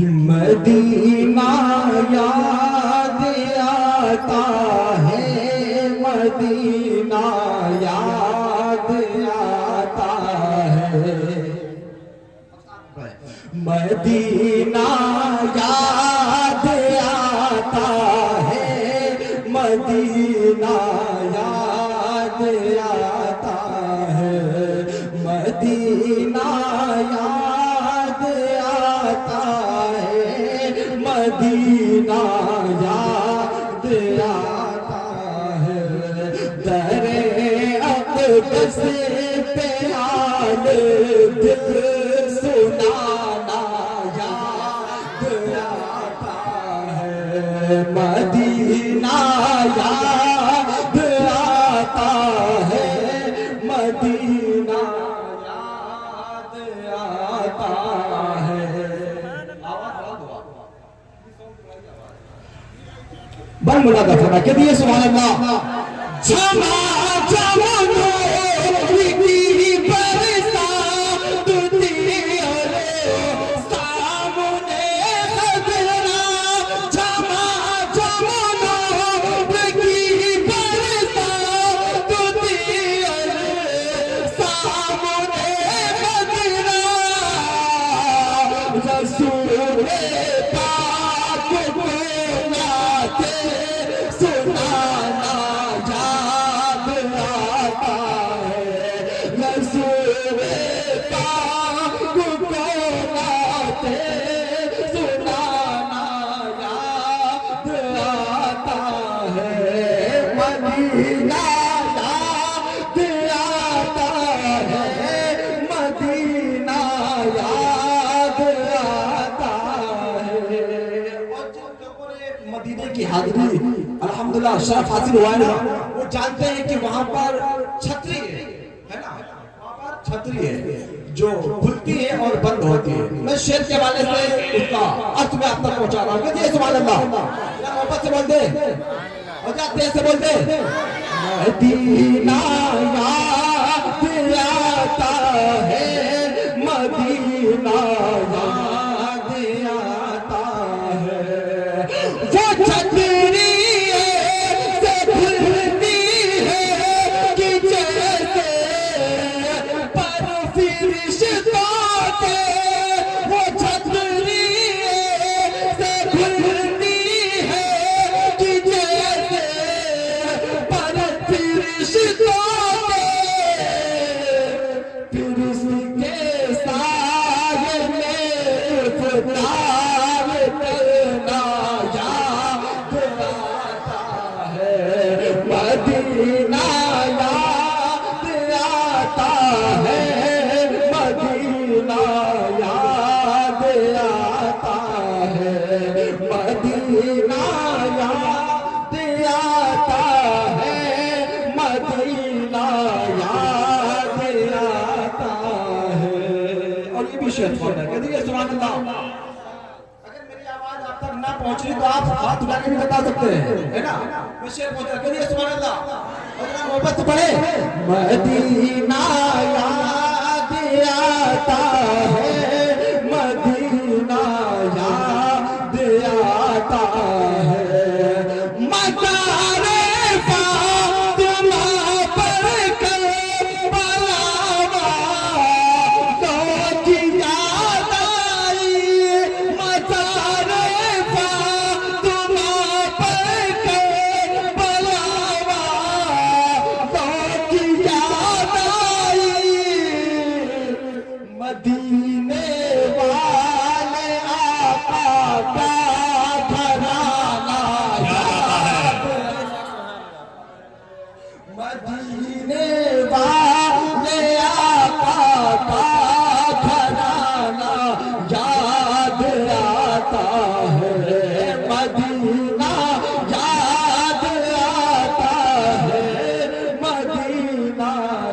مدینہ یاد آتا ہے، مدینہ یاد آتا ہے، مدینہ یاد آتا ہے، مدینہ یاد آتا ہے، مدینہ یاد آتا ہے، مدینہ یاد آتا ہے، در اقدس پہ آل دل سنانا یاد آتا ہے، مدینہ یاد آتا ہے، مدینہ یاد آتا ہے۔ بل ملادہ فرما کہ دیئے سبحان اللہ۔ جھما جھمنو کی برسات تھی اور سامنے خضرا، جھما جھمنو کی برسات تھی اور سامنے خضرا، رسول پاک کو ناتے سنانا یاد آتا ہے، رسول پاک کو ناتے سنانا یاد آتا ہے، مدینہ یاد آتا ہے، مدینہ یاد آتا ہے۔ اور جن لوگوں نے مدینے کی حاضری الحمدللہ شرف حاصل ہوا ہے، وہ جانتے ہیں کہ وہاں پر چھتری ہے نا، وہاں پر چھتری ہے جو کھلتی ہے اور بند ہوتی ہے۔ میں شعر کے حوالے سے اس کا ارتھ میں آپ تک پہنچا رہا ہوں کہ جی سبحان اللہ، محبت سے بول دے اور جاتے سے بول دے، مدینہ یاد آتا ہے، مدینہ یاد آتا ہے، وہ چھتری سے کھلتی ہے کہ جیسے پر فرشتوں کے، وہ چھتری سے کھلتی ہے کہ جیسے پر فرشتوں کے، پھر اس کے سائے میں افطار کرنا یاد آتا ہے، مدینہ یاد آتا ہے، مدینہ یاد آتا ہے، مدینہ یاد آتا ہے، مدینہ یاد آتا ہے۔ اور یہ بھی شعر ہے کہ دیئے سبحان اللہ۔ اگر میری آواز آپ تک نہ پہنچی تو آپ ہاتھ اٹھا کے بھی بتا سکتے ہیں، ہے نا؟ میں شعر پہنچ رہا کہ دیئے سبحان اللہ، اور ذرا محبت سے پڑھے، مدینہ یاد آتا ہے،